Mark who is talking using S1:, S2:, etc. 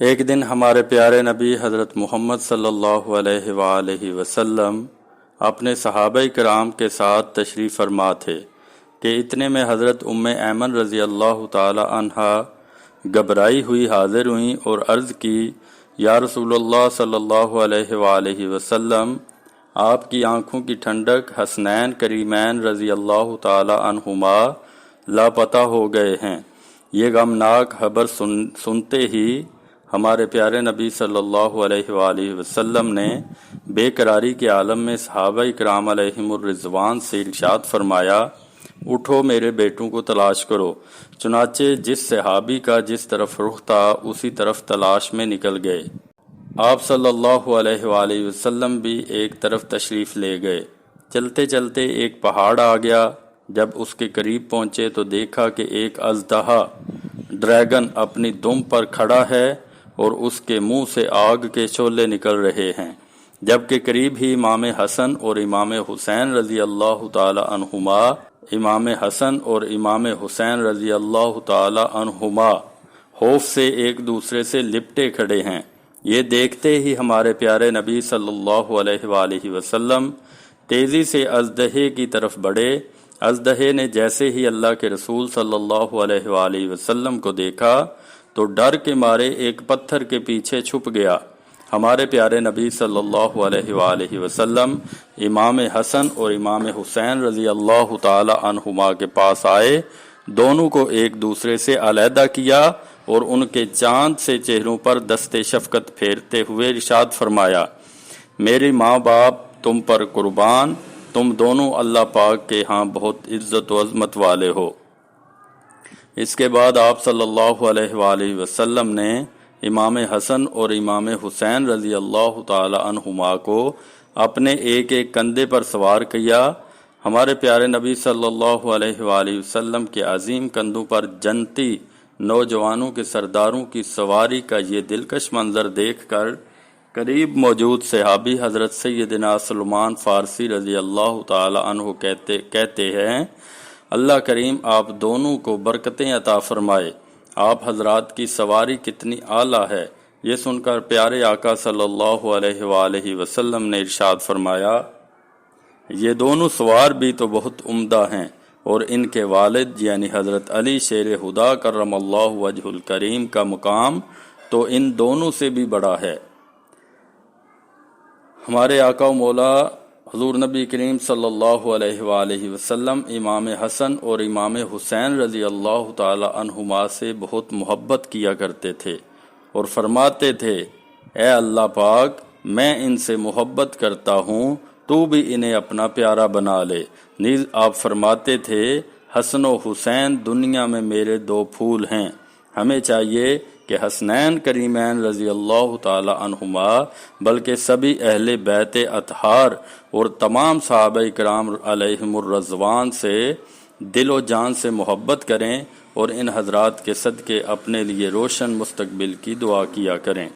S1: ایک دن ہمارے پیارے نبی حضرت محمد صلی اللہ علیہ وآلہ وسلم اپنے صحابہ کرام کے ساتھ تشریف فرما تھے کہ اتنے میں حضرت ام ایمن رضی اللہ تعالی عنہا گھبرائی ہوئی حاضر ہوئیں اور عرض کی، یا رسول اللہ صلی اللہ علیہ وآلہ وسلم، آپ کی آنکھوں کی ٹھنڈک حسنین کریمین رضی اللہ تعالی عنہما لاپتہ ہو گئے ہیں۔ یہ غمناک خبر سنتے ہی ہمارے پیارے نبی صلی اللہ علیہ وآلہ وسلم نے بے قراری کے عالم میں صحابہ کرام علیہم الرضوان سے ارشاد فرمایا، اٹھو میرے بیٹوں کو تلاش کرو۔ چنانچہ جس صحابی کا جس طرف رخ تھا اسی طرف تلاش میں نکل گئے۔ آپ صلی اللہ علیہ وآلہ وسلم بھی ایک طرف تشریف لے گئے۔ چلتے چلتے ایک پہاڑ آ گیا۔ جب اس کے قریب پہنچے تو دیکھا کہ ایک اژدہا ڈریگن اپنی دم پر کھڑا ہے اور اس کے منہ سے آگ کے شعلے نکل رہے ہیں، جبکہ قریب ہی امام حسن اور امام حسین رضی اللہ تعالی عنہما خوف سے ایک دوسرے سے لپٹے کھڑے ہیں۔ یہ دیکھتے ہی ہمارے پیارے نبی صلی اللہ علیہ وآلہ وسلم تیزی سے اژدہے کی طرف بڑھے۔ اژدہے نے جیسے ہی اللہ کے رسول صلی اللہ علیہ وآلہ وسلم کو دیکھا تو ڈر کے مارے ایک پتھر کے پیچھے چھپ گیا۔ ہمارے پیارے نبی صلی اللہ علیہ وآلہ وسلم امام حسن اور امام حسین رضی اللہ تعالی عنہما کے پاس آئے، دونوں کو ایک دوسرے سے علیحدہ کیا اور ان کے چاند سے چہروں پر دست شفقت پھیرتے ہوئے ارشاد فرمایا، میری ماں باپ تم پر قربان، تم دونوں اللہ پاک کے ہاں بہت عزت و عظمت والے ہو۔ اس کے بعد آپ صلی اللہ علیہ وآلہ وسلم نے امام حسن اور امام حسین رضی اللہ تعالی عنہما کو اپنے ایک ایک کندھے پر سوار کیا۔ ہمارے پیارے نبی صلی اللہ علیہ وآلہ وسلم کے عظیم کندھوں پر جنتی نوجوانوں کے سرداروں کی سواری کا یہ دلکش منظر دیکھ کر قریب موجود صحابی حضرت سیدنا سلمان فارسی رضی اللہ تعالی عنہ کہتے ہیں، اللہ کریم آپ دونوں کو برکتیں عطا فرمائے، آپ حضرات کی سواری کتنی اعلیٰ ہے۔ یہ سن کر پیارے آقا صلی اللہ علیہ وآلہ وسلم نے ارشاد فرمایا، یہ دونوں سوار بھی تو بہت عمدہ ہیں اور ان کے والد یعنی حضرت علی شیر خدا کرم اللہ وجہ الکریم کا مقام تو ان دونوں سے بھی بڑا ہے۔ ہمارے آقا و مولا حضور نبی کریم صلی اللہ علیہ وآلہ وسلم امام حسن اور امام حسین رضی اللہ تعالی عنہما سے بہت محبت کیا کرتے تھے اور فرماتے تھے، اے اللہ پاک، میں ان سے محبت کرتا ہوں، تو بھی انہیں اپنا پیارا بنا لے۔ نیز آپ فرماتے تھے، حسن و حسین دنیا میں میرے دو پھول ہیں، ہمیں چاہیے کہ حسنین کریمین رضی اللہ تعالی عنہما بلکہ سبھی اہل بیت اطہار اور تمام صحابہ کرام علیہم الرضوان سے دل و جان سے محبت کریں اور ان حضرات کے صدقے اپنے لیے روشن مستقبل کی دعا کیا کریں۔